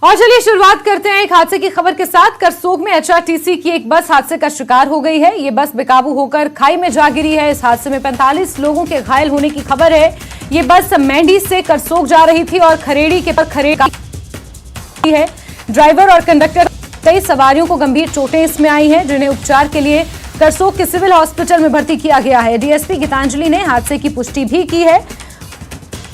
और चलिए शुरुआत करते हैं एक हादसे की खबर के साथ। करसोग में एचआरटीसी की एक बस हादसे का शिकार हो गई है। ये बस बेकाबू होकर खाई में जा गिरी है। इस हादसे में 45 लोगों के घायल होने की खबर है। ये बस मेंढी से करसोग जा रही थी और खरेड़ी के पर खरेड़ी है। ड्राइवर और कंडक्टर कई सवारियों को गंभीर चोटें इसमें आई हैं, जिन्हें उपचार के लिए करसोग के सिविल हॉस्पिटल में भर्ती किया गया है। डीएसपी गीतांजलि ने हादसे की पुष्टि भी की है।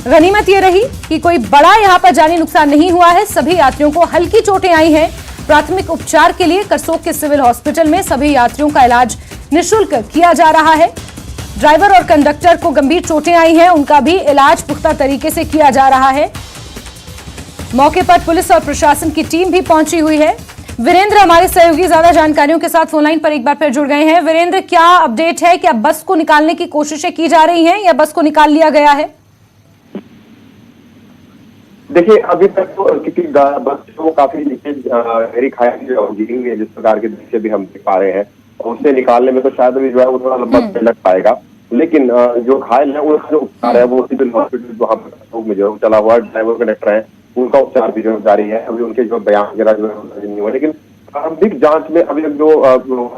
गनीमत यह रही कि कोई बड़ा यहां पर जानी नुकसान नहीं हुआ है। सभी यात्रियों को हल्की चोटें आई हैं। प्राथमिक उपचार के लिए करसोग के सिविल हॉस्पिटल में सभी यात्रियों का इलाज निःशुल्क किया जा रहा है। ड्राइवर और कंडक्टर को गंभीर चोटें आई हैं, उनका भी इलाज पुख्ता तरीके से किया जा रहा है। मौके पर पुलिस और प्रशासन की टीम भी पहुंची हुई है। वीरेंद्र हमारे सहयोगी ज्यादा जानकारियों के साथ फोनलाइन पर एक बार फिर जुड़ गए हैं। वीरेंद्र, क्या अपडेट है? क्या बस को निकालने की कोशिशें की जा रही हैं या बस को निकाल लिया गया है? देखिए, अभी तक तो क्योंकि बस वो काफी नीचे गहरी खाई में गिरी हुई है, जिस प्रकार के दृश्य भी हम देख पा रहे हैं, और उसे निकालने में तो शायद अभी जो है वो थोड़ा लंबा समय लग पाएगा। लेकिन जो घायल है उनका जो उपचार है वो सिविल हॉस्पिटल वहाँ पर में जो चला हुआ ड्राइवर कंडक्टर है, उनका उपचार भी जो जारी है। अभी उनके जो बयान वगैरह जो है नहीं हुआ, लेकिन प्रारंभिक जांच में अभी जो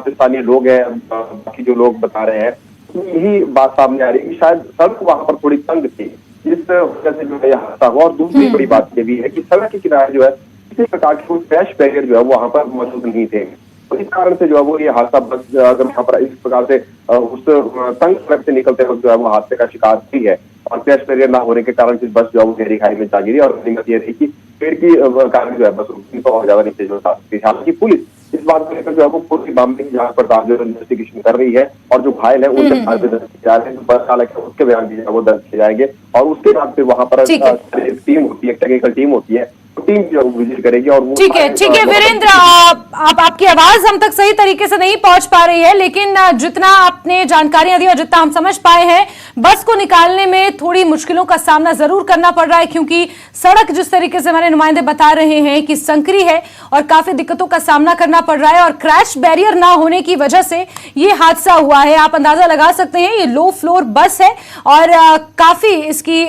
स्थानीय लोग हैं, बाकी जो लोग बता रहे हैं, यही बात सामने आ रही है कि शायद सड़क वहां पर थोड़ी तंग थी, जिस वजह से जो है यह हादसा हुआ। और दूसरी बड़ी बात ये भी है कि सड़क के किनारे जो है किसी प्रकार के कोई क्रैश बैरियर जो है वो वहां पर मौजूद नहीं थे, तो इस कारण से जो है वो ये हादसा बस अगर वहां पर इस प्रकार से उस तंग सड़क से निकलते वक्त जो है वो हादसे का शिकार हुई है। और क्रैश बैरियर ना होने के कारण बस जो है वो गहरी खाई में जा गिरी। और गनीमत ये रही कि पेड़ की कारण जो है बस रुकनी तो और ज्यादा नीचे जो थी। हालांकि पुलिस इस बात को लेकर जो है वो पूरी मामले की जांच पड़ताल जो इन्वेस्टिगेशन कर रही है, और जो घायल है उनके बयान भी दर्ज किए जा रहे हैं। बस चालक है उसके बयान भी वो दर्ज किए जाएंगे, और उसके बाद फिर वहां पर एक टीम होती है, टेक्निकल टीम होती है, टीम जो विजिट करेगी। और ठीक है वीरेंद्र, आपकी आवाज हम तक सही तरीके से नहीं पहुंच पा रही है, लेकिन जितना आपने जानकारियां दी और जितना हम समझ पाए हैं, बस को निकालने में थोड़ी मुश्किलों का सामना जरूर करना पड़ रहा है, क्योंकि सड़क जिस तरीके से हमारे नुमाइंदे बता रहे हैं कि संकरी है और काफी दिक्कतों का सामना करना पड़ रहा है, और क्रैश बैरियर ना होने की वजह से ये हादसा हुआ है। आप अंदाजा लगा सकते हैं, ये लो फ्लोर बस है और काफी इसकी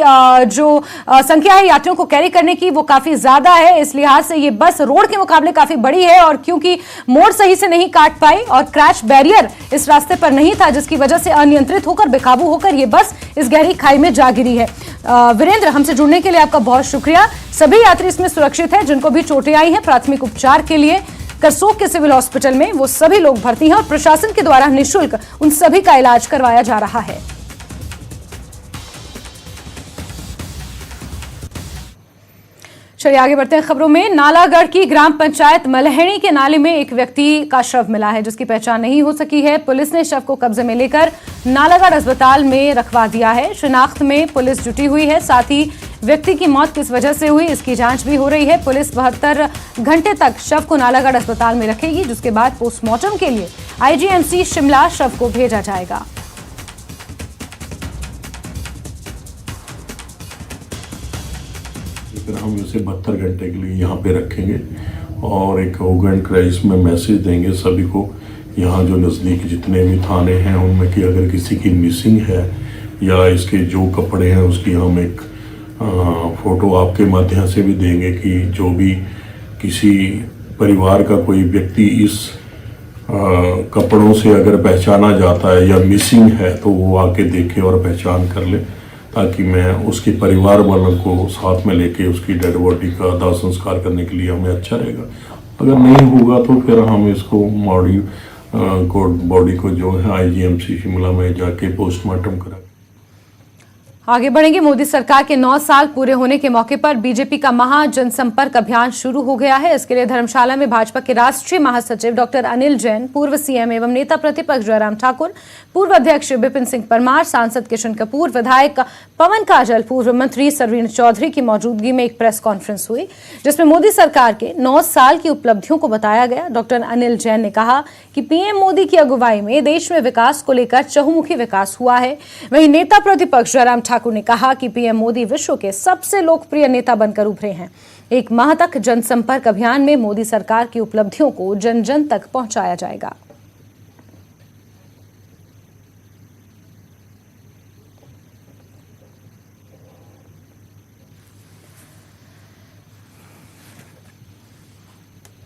जो संख्या है यात्रियों को कैरी करने की वो काफी ज्यादा है। इस लिहाज से ये बस रोड के मुकाबले काफी बड़ी है, और क्योंकि मोड़ सही से नहीं काट पाई और क्रैश बैरियर इस रास्ते पर नहीं था, जिसकी वजह से अनियंत्रित होकर बेकाबू होकर ये बस इस गहरी खाई में जा गिरी है। वीरेंद्र, हमसे जुड़ने के लिए आपका बहुत शुक्रिया। सभी यात्री इसमें सुरक्षित हैं। जिनको भी चोटें आई हैं, प्राथमिक उपचार के लिए करसोग के सिविल हॉस्पिटल में वो सभी लोग भर्ती हैं और प्रशासन के द्वारा निःशुल्क उन सभी का इलाज करवाया जा रहा है। चलिए आगे बढ़ते हैं खबरों में। नालागढ़ की ग्राम पंचायत मलहणी के नाले में एक व्यक्ति का शव मिला है, जिसकी पहचान नहीं हो सकी है। पुलिस ने शव को कब्जे में लेकर नालागढ़ अस्पताल में रखवा दिया है। शिनाख्त में पुलिस जुटी हुई है, साथ ही व्यक्ति की मौत किस वजह से हुई इसकी जांच भी हो रही है। पुलिस 72 घंटे तक शव को नालागढ़ अस्पताल में रखेगी, जिसके बाद पोस्टमार्टम के लिए आईजीएमसी शिमला शव को भेजा जाएगा। हम इसे 72 घंटे के लिए यहाँ पे रखेंगे और एक ओगन क्राइस में मैसेज देंगे सभी को, यहाँ जो नज़दीक जितने भी थाने हैं उनमें, कि अगर किसी की मिसिंग है या इसके जो कपड़े हैं उसकी हम एक फ़ोटो आपके माध्यम से भी देंगे, कि जो भी किसी परिवार का कोई व्यक्ति इस कपड़ों से अगर पहचाना जाता है या मिसिंग है तो वो आके देखे और पहचान कर ले, ताकि मैं उसके परिवार वालों को साथ में लेके उसकी डेड बॉडी का दाह संस्कार करने के लिए हमें अच्छा रहेगा। अगर नहीं होगा तो फिर हम इसको बॉडी को जो है आईजीएमसी शिमला में जाके पोस्टमार्टम करेंगे। आगे बढ़ेंगे। मोदी सरकार के 9 साल पूरे होने के मौके पर बीजेपी का महा जनसंपर्क अभियान शुरू हो गया है। इसके लिए धर्मशाला में भाजपा के राष्ट्रीय महासचिव डॉक्टर अनिल जैन, पूर्व सीएम एवं नेता प्रतिपक्ष जयराम ठाकुर, पूर्व अध्यक्ष विपिन सिंह परमार, सांसद किशन कपूर, विधायक पवन काजल, पूर्व मंत्री सरवीण चौधरी की मौजूदगी में एक प्रेस कॉन्फ्रेंस हुई, जिसमें मोदी सरकार के 9 साल की उपलब्धियों को बताया गया। डॉक्टर अनिल जैन ने कहा कि पीएम मोदी की अगुवाई में देश में विकास को लेकर चहुमुखी विकास हुआ है। वहीं नेता प्रतिपक्ष जयराम ठाकुर ने कहा कि पीएम मोदी विश्व के सबसे लोकप्रिय नेता बनकर उभरे हैं। एक माह तक जनसंपर्क अभियान में मोदी सरकार की उपलब्धियों को जन जन तक पहुंचाया जाएगा।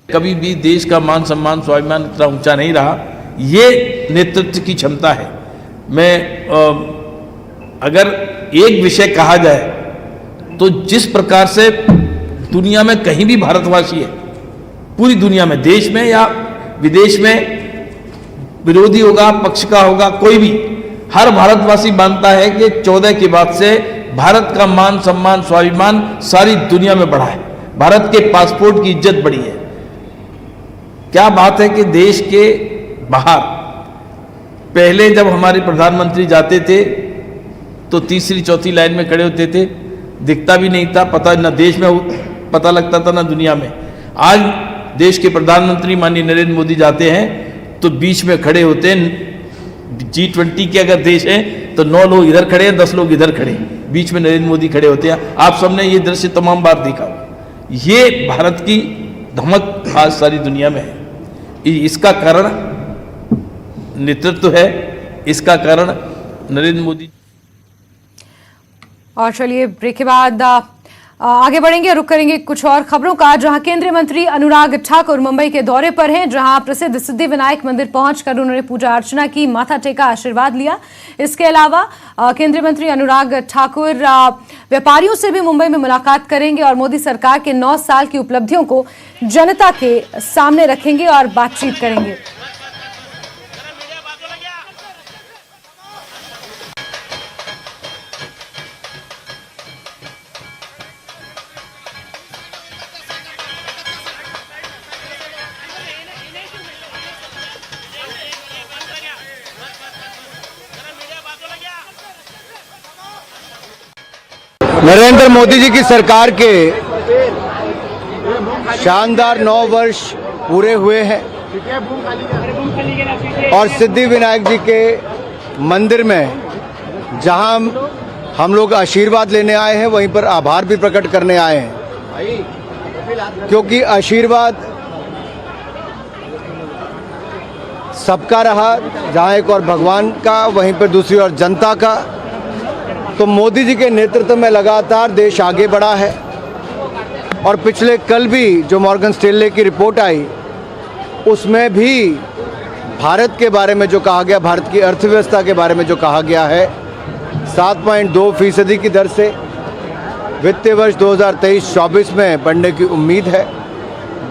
कभी भी देश का मान सम्मान स्वाभिमान इतना ऊंचा नहीं रहा। ये नेतृत्व की क्षमता है। मैं अगर एक विषय कहा जाए तो जिस प्रकार से दुनिया में कहीं भी भारतवासी है, पूरी दुनिया में, देश में या विदेश में, विरोधी होगा, पक्ष का होगा, कोई भी, हर भारतवासी मानता है कि 14 के बाद से भारत का मान सम्मान स्वाभिमान सारी दुनिया में बढ़ा है। भारत के पासपोर्ट की इज्जत बढ़ी है। क्या बात है कि देश के बाहर पहले जब हमारे प्रधानमंत्री जाते थे तो तीसरी चौथी लाइन में खड़े होते थे, दिखता भी नहीं था, पता न देश में पता लगता था न दुनिया में। आज देश के प्रधानमंत्री माननीय नरेंद्र मोदी जाते हैं तो बीच में खड़े होते हैं। G20 के अगर देश है तो 9 लोग इधर खड़े हैं, 10 लोग इधर खड़े हैं, बीच में नरेंद्र मोदी खड़े होते हैं। आप सबने ये दृश्य तमाम बार देखा। ये भारत की धमक आज सारी दुनिया में है। इसका कारण नेतृत्व है, इसका कारण नरेंद्र मोदी। और चलिए ब्रेक के बाद आगे बढ़ेंगे, रुक करेंगे कुछ और खबरों का, जहां केंद्रीय मंत्री अनुराग ठाकुर मुंबई के दौरे पर हैं, जहां प्रसिद्ध सिद्धिविनायक मंदिर पहुंचकर उन्होंने पूजा अर्चना की, माथा टेका, आशीर्वाद लिया। इसके अलावा केंद्रीय मंत्री अनुराग ठाकुर व्यापारियों से भी मुंबई में मुलाकात करेंगे और मोदी सरकार के 9 साल की उपलब्धियों को जनता के सामने रखेंगे और बातचीत करेंगे। नरेंद्र मोदी जी की सरकार के शानदार 9 वर्ष पूरे हुए हैं और सिद्धि विनायक जी के मंदिर में जहां हम लोग आशीर्वाद लेने आए हैं, वहीं पर आभार भी प्रकट करने आए हैं, क्योंकि आशीर्वाद सबका रहा, जहां एक और भगवान का, वहीं पर दूसरी ओर जनता का। तो मोदी जी के नेतृत्व में लगातार देश आगे बढ़ा है और पिछले कल भी जो मॉर्गन स्टैनली की रिपोर्ट आई, उसमें भी भारत के बारे में जो कहा गया, भारत की अर्थव्यवस्था के बारे में जो कहा गया है, 7.2% की दर से वित्तीय वर्ष 2023-24 में बढ़ने की उम्मीद है।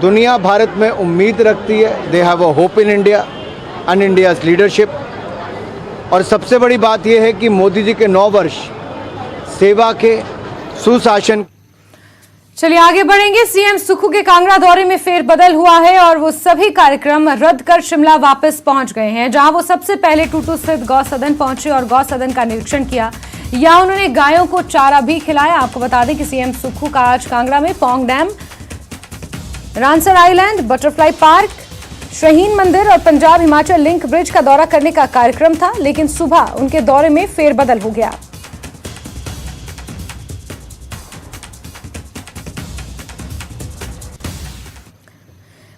दुनिया भारत में उम्मीद रखती है। They have a hope in India and India's leadership. और सबसे बड़ी बात यह है कि मोदी जी के 9 वर्ष सेवा के, सुशासन। चलिए आगे बढ़ेंगे। सीएम सुक्खू के कांगड़ा दौरे में फेरबदल हुआ है और वो सभी कार्यक्रम रद्द कर शिमला वापस पहुंच गए हैं, जहां वो सबसे पहले टूटू स्थित गौ सदन पहुंचे और गौ सदन का निरीक्षण किया। यहां उन्होंने गायों को चारा भी खिलाया। आपको बता दें कि सीएम सुक्खू का आज कांगड़ा में Pong dam, Ramsar island, butterfly park, Shaheen मंदिर और पंजाब हिमाचल लिंक ब्रिज का दौरा करने का कार्यक्रम था, लेकिन सुबह उनके दौरे में फेरबदल हो गया।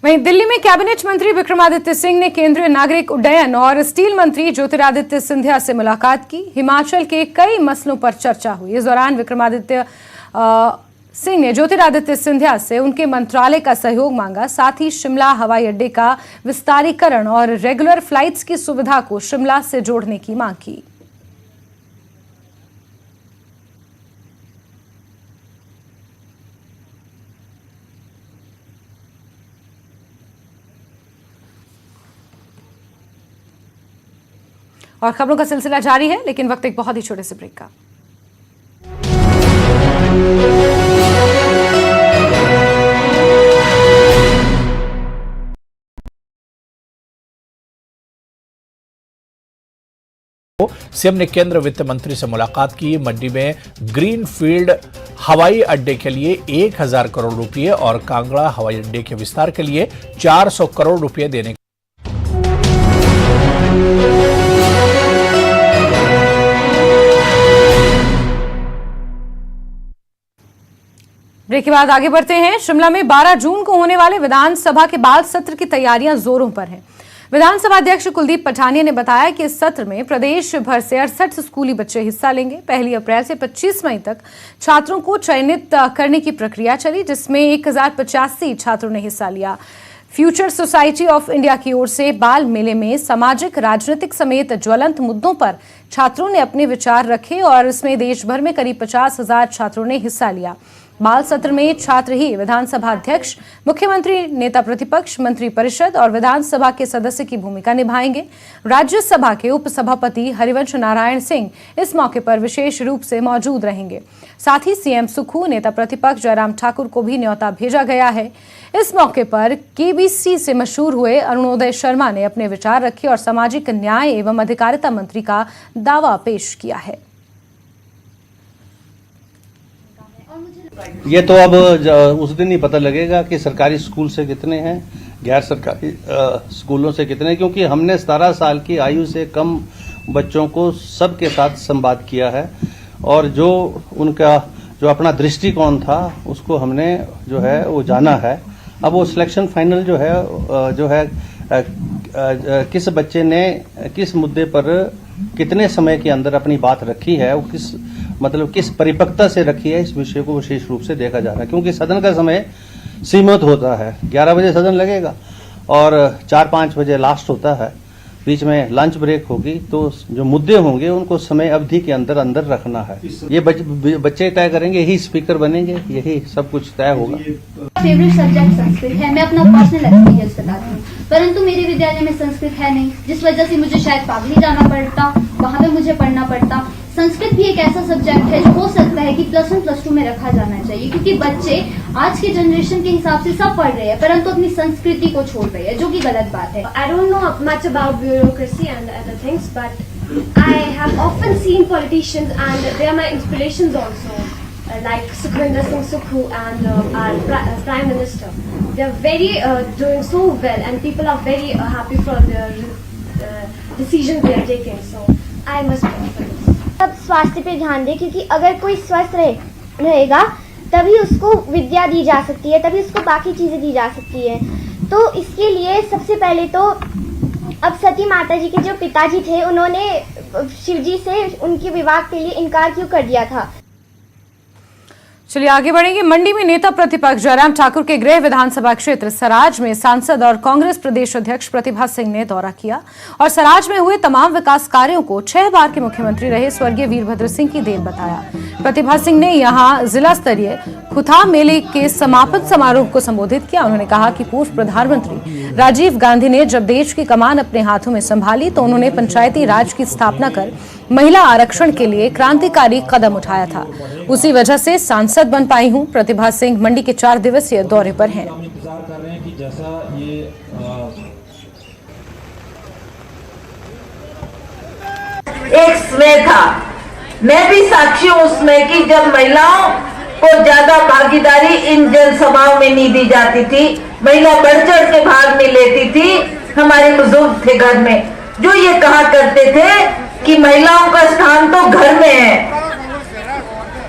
वहीं दिल्ली में कैबिनेट मंत्री विक्रमादित्य सिंह ने केंद्रीय नागरिक उड्डयन और स्टील मंत्री ज्योतिरादित्य सिंधिया से मुलाकात की। हिमाचल के कई मसलों पर चर्चा हुई। इस दौरान विक्रमादित्य सिंह ने ज्योतिरादित्य सिंधिया से उनके मंत्रालय का सहयोग मांगा, साथ ही शिमला हवाई अड्डे का विस्तारीकरण और रेगुलर फ्लाइट्स की सुविधा को शिमला से जोड़ने की मांग की। और खबरों का सिलसिला जारी है, लेकिन वक्त एक बहुत ही छोटे से ब्रेक का। सीएम ने केंद्र वित्त मंत्री से मुलाकात की। मंडी में ग्रीनफील्ड हवाई अड्डे के लिए 1000 करोड़ रुपए और कांगड़ा हवाई अड्डे के विस्तार के लिए 400 करोड़ रुपए देने। ब्रेक के बाद आगे बढ़ते हैं। शिमला में 12 जून को होने वाले विधानसभा के बाद सत्र की तैयारियां जोरों पर हैं। विधानसभा अध्यक्ष कुलदीप पठानिया ने बताया कि इस सत्र में प्रदेश भर से 68 स्कूली बच्चे हिस्सा लेंगे। 1 अप्रैल से 25 मई तक छात्रों को चयनित करने की प्रक्रिया चली, जिसमें 1085 छात्रों ने हिस्सा लिया। फ्यूचर सोसाइटी ऑफ इंडिया की ओर से बाल मेले में सामाजिक, राजनीतिक समेत ज्वलंत मुद्दों पर छात्रों ने अपने विचार रखे और इसमें देश भर में करीब 50,000 छात्रों ने हिस्सा लिया। बाल सत्र में छात्र ही विधानसभा अध्यक्ष, मुख्यमंत्री, नेता प्रतिपक्ष, मंत्री परिषद और विधानसभा के सदस्य की भूमिका निभाएंगे। राज्यसभा के उपसभापति हरिवंश नारायण सिंह इस मौके पर विशेष रूप से मौजूद रहेंगे। साथ ही सीएम सुक्खू, नेता प्रतिपक्ष जयराम ठाकुर को भी न्योता भेजा गया है। इस मौके पर केबीसी से मशहूर हुए अरुणोदय शर्मा ने अपने विचार रखे और सामाजिक न्याय एवं अधिकारिता मंत्री का दावा पेश किया है। ये तो अब उस दिन ही पता लगेगा कि सरकारी स्कूल से कितने हैं, गैर सरकारी स्कूलों से कितने, क्योंकि हमने 17 साल की आयु से कम बच्चों को सबके साथ संवाद किया है और जो उनका जो अपना दृष्टिकोण था उसको हमने जो है वो जाना है। अब वो सिलेक्शन फाइनल जो है किस बच्चे ने किस मुद्दे पर कितने समय के अंदर अपनी बात रखी है, वो किस परिपक्वता से रखी है, इस विषय को विशेष रूप से देखा जा रहा है। क्योंकि सदन का समय सीमित होता है, 11 बजे सदन लगेगा और 4-5 बजे लास्ट होता है, बीच में लंच ब्रेक होगी, तो जो मुद्दे होंगे उनको समय अवधि के अंदर अंदर रखना है। ये बच्चे तय करेंगे, यही स्पीकर बनेंगे, यही सब कुछ तय होगा। फेवरेट सब्जेक्ट संस्कृत है। मैं अपना पर्सनल एक्सपीरियंस बताती हूँ, परंतु मेरे विद्यालय में संस्कृत है नहीं, जिस वजह से मुझे शायद पागली जाना पड़ता, वहाँ पे मुझे पढ़ना पड़ता। संस्कृत भी एक ऐसा सब्जेक्ट है जो हो सकता है कि +1 +2 में रखा जाना चाहिए, क्योंकि बच्चे आज के जनरेशन के हिसाब से सब पढ़ रहे हैं परंतु अपनी संस्कृति को छोड़ रहे हैं, जो कि गलत बात है। I don't know much about bureaucracy and other things, but I have often seen politicians and they are my inspirations also, like Sukhwinder Singh Sukkhu and our Prime Minister. They are very doing so well and people are very happy for their decisions they are taking. So I must be for this. सब स्वास्थ्य पे ध्यान दें, क्योंकि अगर कोई स्वस्थ रहेगा तभी उसको विद्या दी जा सकती है, तभी उसको बाकी चीजें दी जा सकती है। तो इसके लिए सबसे पहले तो अब सती माता जी के जो पिताजी थे उन्होंने शिव जी से उनके विवाह के लिए इनकार क्यों कर दिया था। चलिए आगे बढ़ेंगे। मंडी में नेता प्रतिपक्ष जयराम ठाकुर के गृह विधानसभा क्षेत्र सराज में सांसद और कांग्रेस प्रदेश अध्यक्ष प्रतिभा सिंह ने दौरा किया और सराज में हुए तमाम विकास कार्यों को 6 बार के मुख्यमंत्री रहे स्वर्गीय वीरभद्र सिंह की देन बताया। प्रतिभा सिंह ने यहां जिला स्तरीय खुथा मेले के समापन समारोह को संबोधित किया। उन्होंने कहा कि पूर्व प्रधानमंत्री राजीव गांधी ने जब देश की कमान अपने हाथों में संभाली तो उन्होंने पंचायती राज की स्थापना कर महिला आरक्षण के लिए क्रांतिकारी कदम उठाया था। उसी वजह से सांसद बन पाई हूं। प्रतिभा सिंह मंडी के 4 दिवसीय दौरे पर हैं। इंतजार कर रहे हैं कि जैसा ये एक स्नेह था, मैं भी साक्षी हूं उसमें कि जब महिलाओं को ज्यादा भागीदारी इन जनसभाओं में नहीं दी जाती थी, महिला बढ़ चढ़ के भाग में लेती थी। हमारे बुजुर्ग थे घर में जो ये कहा करते थे कि महिलाओं का स्थान तो घर में है,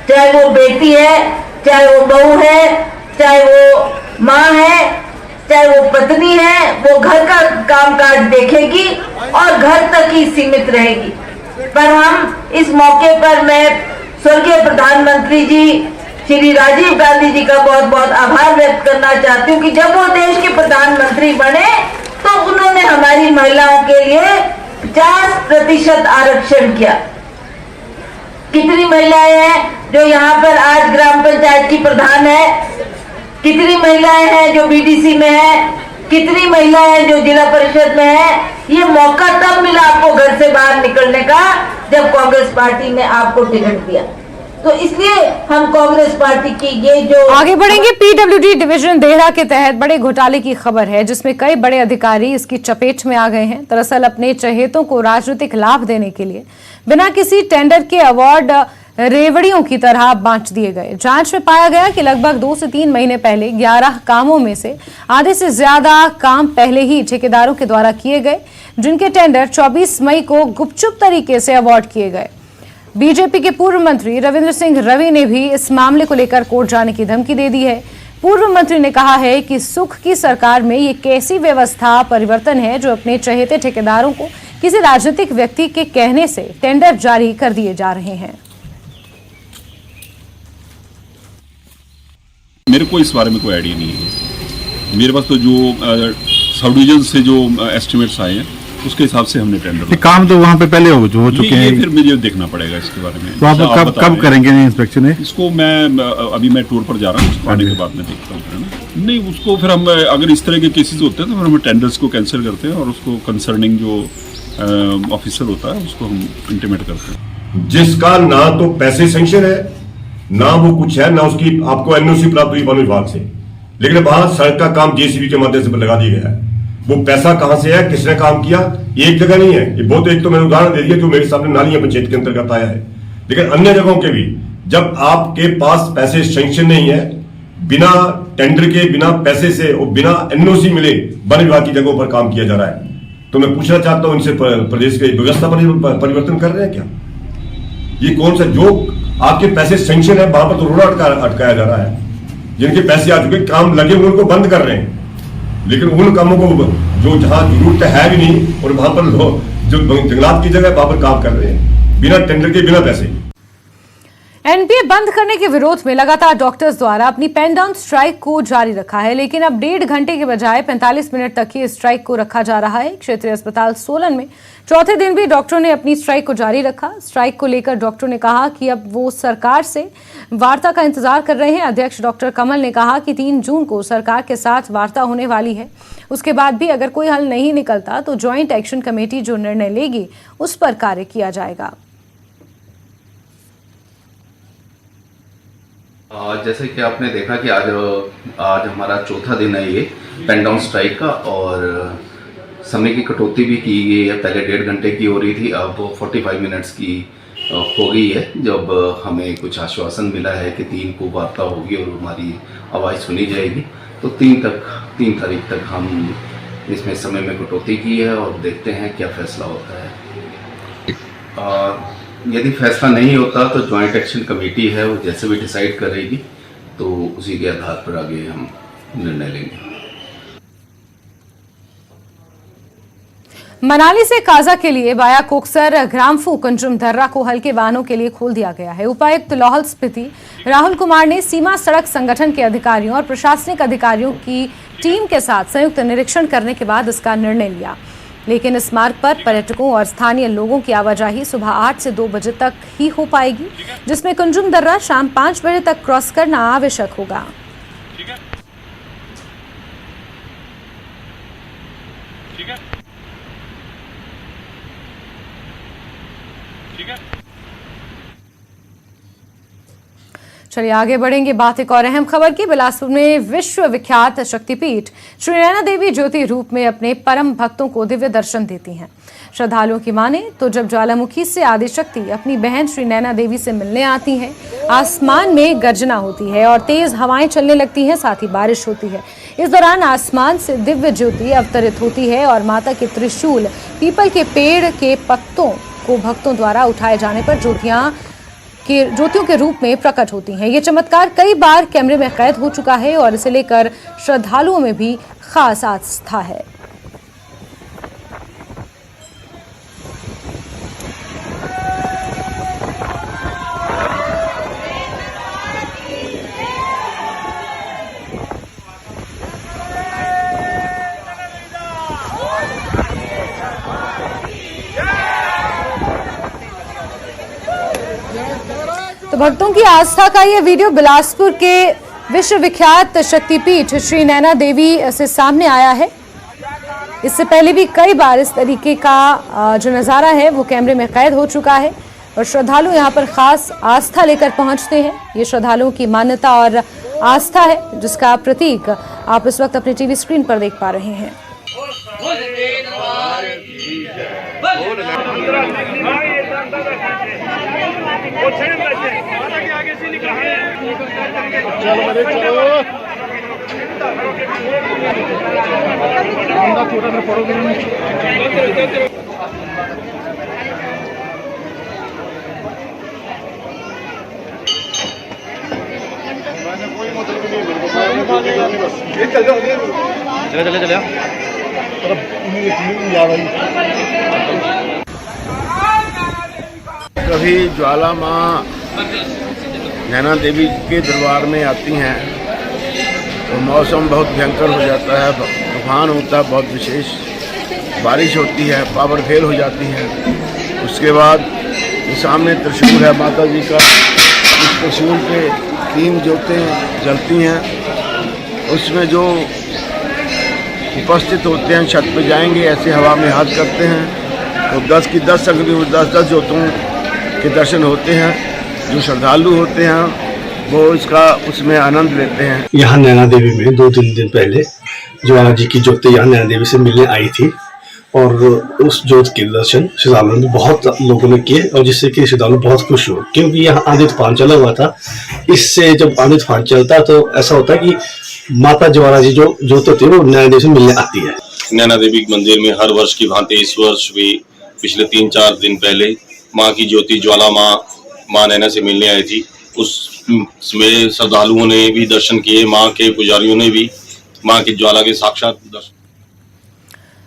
चाहे वो बेटी है, चाहे वो बहू है, चाहे वो माँ है, चाहे वो पत्नी है, वो घर का कामकाज देखेगी और घर तक ही सीमित रहेगी। पर हम इस मौके पर मैं स्वर्गीय प्रधानमंत्री जी श्री राजीव गांधी जी का बहुत बहुत आभार व्यक्त करना चाहती हूँ कि जब वो देश के प्रधानमंत्री बने तो उन्होंने हमारी महिलाओं के लिए 50% आरक्षण किया। कितनी महिलाएं हैं जो यहाँ पर आज ग्राम पंचायत की प्रधान है, कितनी महिलाएं हैं जो बीडीसी में है, कितनी महिलाएं हैं जो जिला परिषद में है। ये मौका तब मिला आपको घर से बाहर निकलने का जब कांग्रेस पार्टी ने आपको टिकट दिया। तो इसलिए हम कांग्रेस पार्टी की ये जो आगे बढ़ेंगे। पीडब्ल्यूडी डिवीजन देहरा के तहत बड़े घोटाले की खबर है जिसमें कई बड़े अधिकारी इसकी चपेट में आ गए हैं। दरअसल अपने चहेतों को राजनीतिक लाभ देने के लिए बिना किसी टेंडर के अवार्ड रेवड़ियों की तरह बांट दिए गए। जांच में पाया गया कि लगभग 2 से 3 महीने पहले 11 कामों में से आधे से ज्यादा काम पहले ही ठेकेदारों के द्वारा किए गए, जिनके टेंडर 24 मई को गुपचुप तरीके से अवार्ड किए गए। बीजेपी के पूर्व मंत्री रविंद्र सिंह रवि ने भी इस मामले को लेकर कोर्ट जाने की धमकी दे दी है। पूर्व मंत्री ने कहा है कि सुख की सरकार में ये कैसी व्यवस्था परिवर्तन है जो अपने चहेते ठेकेदारों को किसी राजनीतिक व्यक्ति के कहने से टेंडर जारी कर दिए जा रहे हैं। मेरे को इस बारे में कोई आइडिया नहीं है। मेरे पास तो जो सब डिवीजन से जो एस्टिमेट्स आए हैं उसके हिसाब से हमने टेंडर काम तो वहाँ पे पहले हो चुके हैं। फिर मुझे देखना पड़ेगा इसके बारे में। तो आप कब करेंगे इंस्पेक्शन? इसको अभी मैं टूर पर जा रहा हूँ, उसको आने के बाद में देखता हूँ है ना। नहीं, उसको फिर हम अगर इस तरह के केसेस होते हैं तो फिर हम टेंडर्स को कैंसिल करते हैं और उसको कंसर्निंग जो ऑफिसर होता है उसको हम इंटीमेट करते हैं। जिसका ना तो पैसे सेंक्शन है ना वो कुछ है, ना उसकी आपको एनओसी प्राप्त हुई वन विभाग से, लेकिन वहां सड़क का काम जेसीबी के माध्यम से लगा दिया गया है। वो पैसा कहां से है, किसने काम किया, एक जगह नहीं है ये बहुत। एक तो मैंने उदाहरण दे दिया जो मेरे सामने नालियां पंचायत के अंतर्गत आया है, लेकिन अन्य जगहों के भी जब आपके पास पैसे सेंक्शन नहीं है, बिना टेंडर के, बिना पैसे से और बिना एनओसी मिले वन विभाग की जगहों पर काम किया जा रहा है। तो मैं पूछना चाहता हूं इनसे, प्रदेश की व्यवस्था परिवर्तन कर रहे हैं क्या? ये कौन सा, जो आपके पैसे सेंक्शन है वहां पर तो रोड़ा अटकाया जा रहा है। जिनके पैसे आ चुके, काम लगे हुए, उनको बंद कर रहे हैं, लेकिन उन कामों को जो जहां जरूरत है भी नहीं और वहां पर जो जंगलात की जगह वहां पर काम कर रहे हैं बिना टेंडर के, बिना पैसे। एनपीए बंद करने के विरोध में लगातार डॉक्टर्स द्वारा अपनी पेन डाउन स्ट्राइक को जारी रखा है, लेकिन अब 1.5 घंटे के बजाय 45 मिनट तक ही स्ट्राइक को रखा जा रहा है। क्षेत्रीय अस्पताल सोलन में चौथे दिन भी डॉक्टरों ने अपनी स्ट्राइक को जारी रखा। स्ट्राइक को लेकर डॉक्टरों ने कहा कि अब वो सरकार से वार्ता का इंतजार कर रहे हैं। अध्यक्ष डॉक्टर कमल ने कहा कि 3 जून को सरकार के साथ वार्ता होने वाली है, उसके बाद भी अगर कोई हल नहीं निकलता तो ज्वाइंट एक्शन कमेटी जो निर्णय लेगी उस पर कार्य किया जाएगा। जैसे कि आपने देखा कि आज हमारा चौथा दिन है ये पेन डाउन स्ट्राइक का, और समय की कटौती भी की गई है। पहले 1.5 घंटे की हो रही थी, अब 45 मिनट्स की हो गई है, जब हमें कुछ आश्वासन मिला है कि 3 को वार्ता होगी और हमारी आवाज़ सुनी जाएगी। तो 3 तारीख तक हम इसमें समय में कटौती की है और देखते हैं क्या फैसला होता है। यदि फैसला नहीं होता तो ज्वाइंट एक्शन कमेटी है, वो जैसे भी डिसाइड करेगी तो उसी के आधार पर आगे हम निर्णय लेंगे। मनाली से काजा के लिए वाया कोकसर ग्राम्फू कंजुम दर्रा को हल्के वाहनों के लिए खोल दिया गया है। उपायुक्त लाहौल स्पीति राहुल कुमार ने सीमा सड़क संगठन के अधिकारियों और प्रशासनिक अधिकारियों की टीम के साथ संयुक्त निरीक्षण करने के बाद इसका निर्णय लिया, लेकिन इस मार्ग पर पर्यटकों और स्थानीय लोगों की आवाजाही सुबह 8 से 2 बजे तक ही हो पाएगी, जिसमें कंजुम दर्रा शाम 5 बजे तक क्रॉस करना आवश्यक होगा। चलिए आगे बढ़ेंगे, बात एक और अहम खबर की। बिलासपुर में विश्व विख्यात शक्तिपीठ श्री नैना देवी ज्योति रूप में अपने परम भक्तों को दिव्य दर्शन देती हैं। श्रद्धालुओं की माने तो जब ज्वालामुखी से आदिशक्ति अपनी बहन श्री नैना देवी से मिलने आती हैं, आसमान में गर्जना होती है और तेज हवाएं चलने लगती हैं, साथ ही बारिश होती है। इस दौरान आसमान से दिव्य ज्योति अवतरित होती है और माता के त्रिशूल पीपल के पेड़ के पत्तों को भक्तों द्वारा उठाए जाने पर ज्योतियों के रूप में प्रकट होती हैं। ये चमत्कार कई बार कैमरे में कैद हो चुका है और इसे लेकर श्रद्धालुओं में भी खास आस्था है। तो भक्तों की आस्था का ये वीडियो बिलासपुर के विश्व विख्यात शक्तिपीठ श्री नैना देवी से सामने आया है। इससे पहले भी कई बार इस तरीके का जो नज़ारा है वो कैमरे में कैद हो चुका है और श्रद्धालु यहाँ पर खास आस्था लेकर पहुँचते हैं। ये श्रद्धालुओं की मान्यता और आस्था है, जिसका प्रतीक आप इस वक्त अपने टीवी स्क्रीन पर देख पा रहे हैं। कोई मतलब नहीं है। कभी ज्वाला माँ नैना देवी के दरबार में आती हैं तो मौसम बहुत भयंकर हो जाता है, तूफान होता है, बहुत विशेष बारिश होती है, पावर फेल हो जाती है। उसके बाद सामने त्रिशूल है माता जी का, उस त्रिशूल पे 3 ज्योतें जलती हैं। उसमें जो उपस्थित होते हैं छत पे जाएंगे, ऐसे हवा में हाथ करते हैं तो 10 की 10 संख्या में 10 ज्योतों के दर्शन होते हैं। जो श्रद्धालु होते हैं वो इसका उसमें आनंद लेते हैं। यहाँ नैना देवी में 2-3 दिन पहले ज्वाला जी की ज्योति यहाँ नैना देवी से मिलने आई थी और उस ज्योत के दर्शन श्रद्धालुओं ने बहुत लोगों ने किए और जिससे कि श्रद्धालु बहुत खुश हुए, क्योंकि यहाँ आंधी तूफान चला हुआ था। इससे जब आंधी तूफान चलता है तो ऐसा होता है कि माता ज्वाला जी जो ज्योत होती है वो नैना देवी से मिलने आती है। नैना देवी मंदिर में हर वर्ष की भांति इस वर्ष भी पिछले 3-4 दिन पहले माँ की ज्योति ज्वाला माँ नैना से मिलने आई थी। उसमें श्रद्धालुओं ने भी दर्शन किए, माँ के पुजारियों ने भी माँ की ज्वाला के साक्षात दर्शन।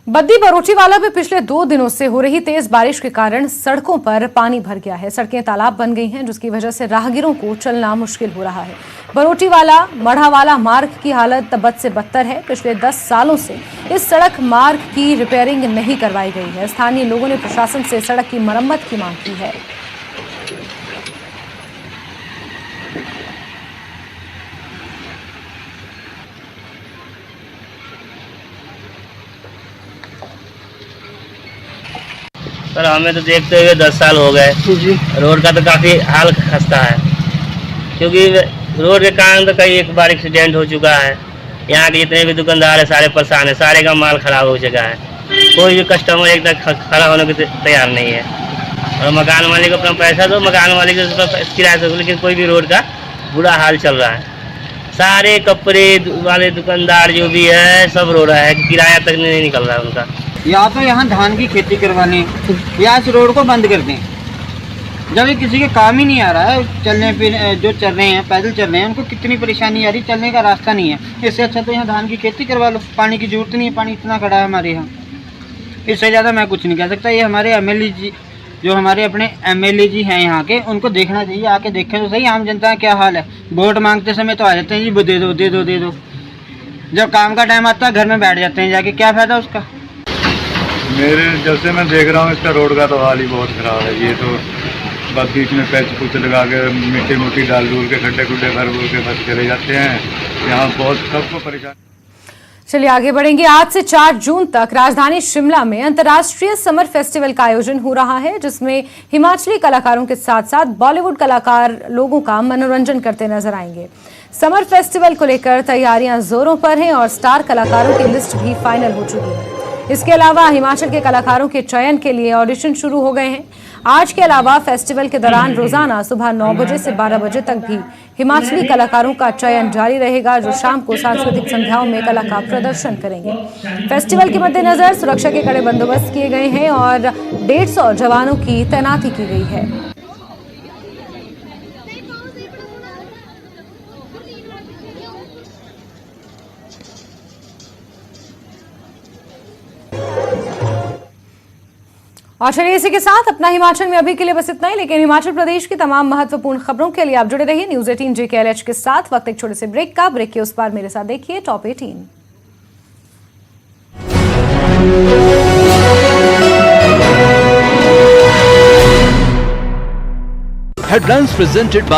बद्दी बरोटीवाला में पिछले 2 दिनों से हो रही तेज बारिश के कारण सड़कों पर पानी भर गया है। सड़कें तालाब बन गई हैं, जिसकी वजह से राहगीरों को चलना मुश्किल हो रहा है। बरोटीवाला मढ़ावाला मार्ग की हालत बद से बदतर है। पिछले 10 सालों से इस सड़क मार्ग की रिपेयरिंग नहीं करवाई गई है। स्थानीय लोगों ने प्रशासन से सड़क की मरम्मत की मांग की है। सर हमें तो देखते हुए 10 साल हो गए। रोड का तो काफ़ी हाल खस्ता है, क्योंकि रोड के कारण तो कई एक बार एक्सीडेंट हो चुका है। यहाँ के जितने भी दुकानदार हैं सारे परेशान हैं, सारे का माल खराब हो चुका है। कोई भी कस्टमर एक तक खड़ा होने को तैयार नहीं है। और मकान मालिक अपना पैसा दो, मकान मालिक किराया दो, लेकिन कोई भी रोड का बुरा हाल चल रहा है। सारे कपड़े वाले दुकानदार जो भी है सब रो रहा है कि किराया तक नहीं निकल रहा है उनका। या तो यहाँ धान की खेती करवाने या इस रोड को बंद कर दें। जब ये किसी के काम ही नहीं आ रहा है, चलने फिर जो चल रहे हैं पैदल चल रहे हैं उनको कितनी परेशानी आ रही, चलने का रास्ता नहीं है। इससे अच्छा तो यहाँ धान की खेती करवा लो, पानी की जरूरत नहीं है, पानी इतना खड़ा है हमारे यहाँ। इससे ज़्यादा मैं कुछ नहीं कह सकता। ये हमारे एमएलए जी जो हमारे अपने एमएलए जी हैं यहाँ के, उनको देखना चाहिए, आके देखें तो सही आम जनता का क्या हाल है। वोट मांगते समय तो आ जाते हैं जी वो दे दो दे दो दे दो, जब काम का टाइम आता है घर में बैठ जाते हैं जाके, क्या फ़ायदा उसका। मेरे जब से मैं देख रहा हूँ इसका रोड का तो हाल ही बहुत ख़राब है। ये तो बस बीच में पैच पुच लगा के मिट्टी मुट्टी डाल डूल के खड्डे खुड्डे भर भूल के बस चले जाते हैं। यहाँ बहुत सबको परेशान। चलिए आगे बढ़ेंगे। आज से 4 जून तक राजधानी शिमला में अंतर्राष्ट्रीय समर फेस्टिवल का आयोजन हो रहा है, जिसमें हिमाचली कलाकारों के साथ साथ बॉलीवुड कलाकार लोगों का मनोरंजन करते नजर आएंगे। समर फेस्टिवल को लेकर तैयारियां जोरों पर हैं और स्टार कलाकारों की लिस्ट भी फाइनल हो चुकी है। इसके अलावा हिमाचल के कलाकारों के चयन के लिए ऑडिशन शुरू हो गए हैं। आज के अलावा फेस्टिवल के दौरान रोजाना सुबह 9 बजे से 12 बजे तक भी हिमाचली कलाकारों का चयन जारी रहेगा, जो शाम को सांस्कृतिक संध्याओं में कला का प्रदर्शन करेंगे। फेस्टिवल के मद्देनजर सुरक्षा के कड़े बंदोबस्त किए गए हैं और 150 जवानों की तैनाती की गई है। और चलिए इसी के साथ अपना हिमाचल में अभी के लिए बस इतना ही, लेकिन हिमाचल प्रदेश की तमाम महत्वपूर्ण खबरों के लिए आप जुड़े रहिए न्यूज़ 18 JKLH के साथ। वक्त एक छोटे से ब्रेक का, ब्रेक के उस पार मेरे साथ देखिए टॉप 18। Headlines presented by